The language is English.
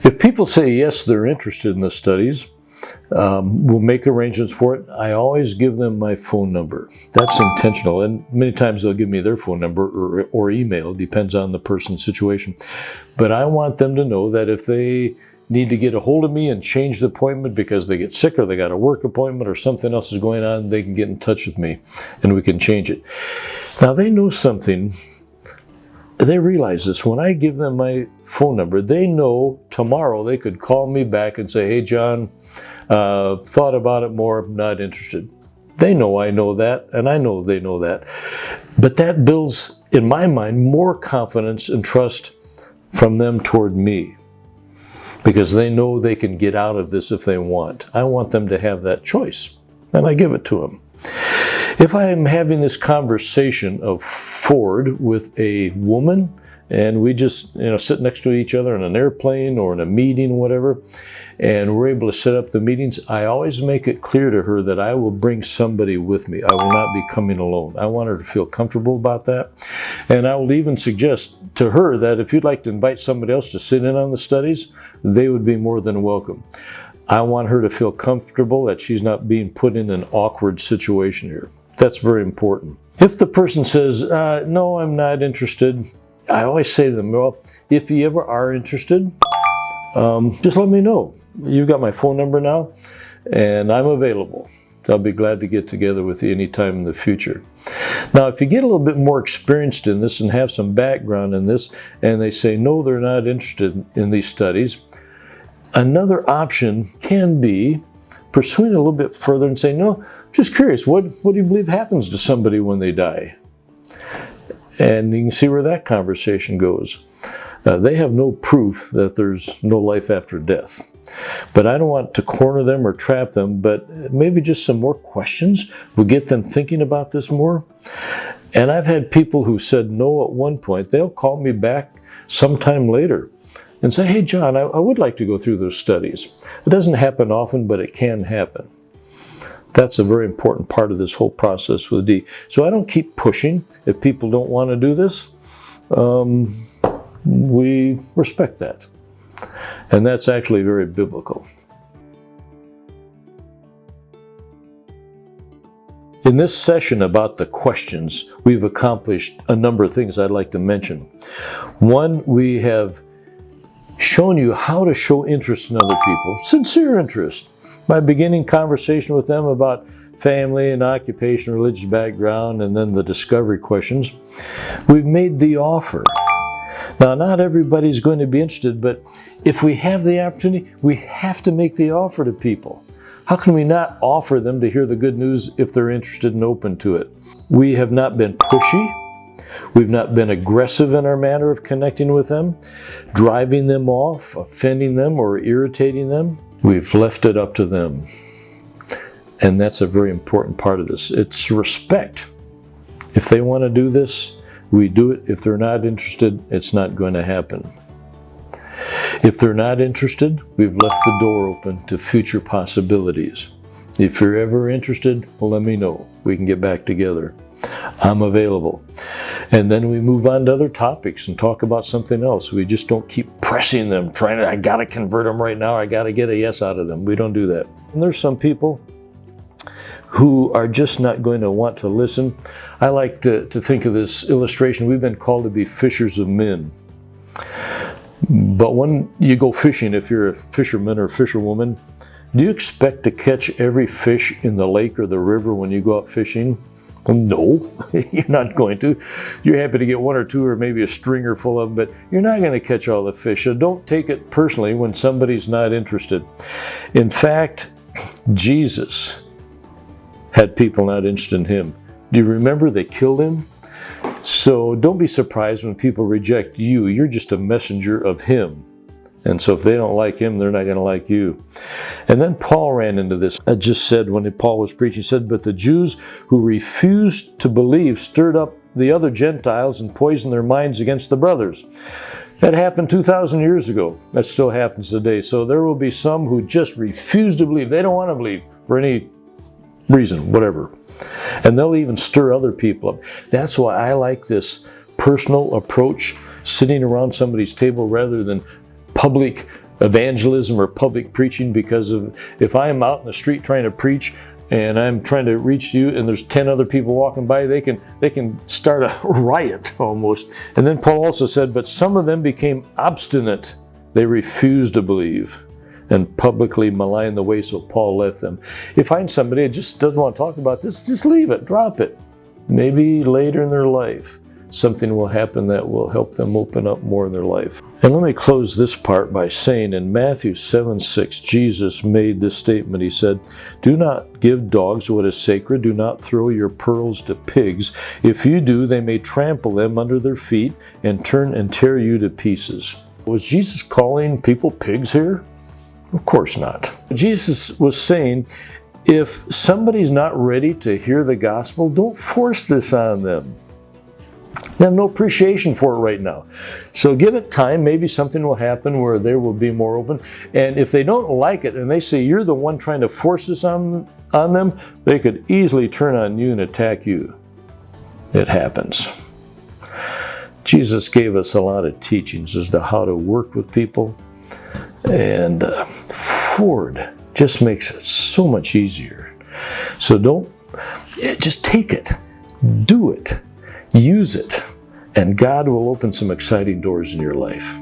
If people say yes, they're interested in the studies, we'll make arrangements for it. I always give them my phone number. That's intentional, and many times they'll give me their phone number or email, depends on the person's situation. But I want them to know that if they need to get a hold of me and change the appointment because they get sick or they got a work appointment or something else is going on, they can get in touch with me and we can change it. Now they know something. They realize this. When I give them my phone number, they know tomorrow they could call me back and say, hey, John, thought about it more, not interested. They know I know that, and I know they know that. But that builds, in my mind, more confidence and trust from them toward me, because they know they can get out of this if they want. I want them to have that choice, and I give it to them. If I am having this conversation of Ford with a woman, and we just sit next to each other in an airplane or in a meeting or whatever, and we're able to set up the meetings, I always make it clear to her that I will bring somebody with me. I will not be coming alone. I want her to feel comfortable about that. And I will even suggest to her that if you'd like to invite somebody else to sit in on the studies, they would be more than welcome. I want her to feel comfortable that she's not being put in an awkward situation here. That's very important. If the person says, no, I'm not interested, I always say to them, well, if you ever are interested, just let me know. You've got my phone number now, and I'm available. I'll be glad to get together with you anytime in the future. Now, if you get a little bit more experienced in this and have some background in this, and they say, no, they're not interested in these studies, another option can be pursuing a little bit further and saying, no, just curious, what do you believe happens to somebody when they die? And you can see where that conversation goes. They have no proof that there's no life after death. But I don't want to corner them or trap them, but maybe just some more questions will get them thinking about this more. And I've had people who said no at one point. They'll call me back sometime later and say, hey, John, I would like to go through those studies. It doesn't happen often, but it can happen. That's a very important part of this whole process with Dee. So I don't keep pushing. If people don't want to do this, we respect that. And that's actually very biblical. In this session about the questions, we've accomplished a number of things I'd like to mention. One, we have shown you how to show interest in other people, sincere interest, by beginning conversation with them about family and occupation, religious background, and then the discovery questions. We've made the offer. Now, not everybody's going to be interested, but if we have the opportunity, we have to make the offer to people. How can we not offer them to hear the good news if they're interested and open to it? We have not been pushy. We've not been aggressive in our manner of connecting with them, driving them off, offending them, or irritating them. We've left it up to them. And that's a very important part of this. It's respect. If they want to do this, we do it. If they're not interested, it's not going to happen. If they're not interested, we've left the door open to future possibilities. If you're ever interested, let me know. We can get back together. I'm available. And then we move on to other topics and talk about something else. We just don't keep pressing them, I got to convert them right now. I got to get a yes out of them. We don't do that. And there's some people who are just not going to want to listen. I like to think of this illustration. We've been called to be fishers of men. But when you go fishing, if you're a fisherman or a fisherwoman, do you expect to catch every fish in the lake or the river when you go out fishing? No, you're not going to. You're happy to get one or two or maybe a stringer full of them, but you're not going to catch all the fish. So don't take it personally when somebody's not interested. In fact, Jesus had people not interested in him. Do you remember they killed him? So don't be surprised when people reject you. You're just a messenger of him. And so if they don't like him, they're not going to like you. And then Paul ran into this. I just said when Paul was preaching, he said, but the Jews who refused to believe stirred up the other Gentiles and poisoned their minds against the brothers. That happened 2,000 years ago. That still happens today. So there will be some who just refuse to believe. They don't want to believe for any reason, whatever. And they'll even stir other people up. That's why I like this personal approach, sitting around somebody's table rather than public evangelism or public preaching, because of, if I'm out in the street trying to preach and I'm trying to reach you and there's 10 other people walking by, they can start a riot almost. And then Paul also said, but some of them became obstinate. They refused to believe and publicly maligned the way, so Paul left them. If you find somebody that just doesn't want to talk about this, just leave it, drop it. Maybe later in their life, something will happen that will help them open up more in their life. And let me close this part by saying in Matthew 7:6, Jesus made this statement. He said, do not give dogs what is sacred. Do not throw your pearls to pigs. If you do, they may trample them under their feet and turn and tear you to pieces. Was Jesus calling people pigs here? Of course not. Jesus was saying, if somebody's not ready to hear the gospel, don't force this on them. They have no appreciation for it right now. So give it time. Maybe something will happen where they will be more open. And if they don't like it and they say you're the one trying to force this on them, they could easily turn on you and attack you. It happens. Jesus gave us a lot of teachings as to how to work with people. And Ford just makes it so much easier. So just take it, do it, use it, and God will open some exciting doors in your life.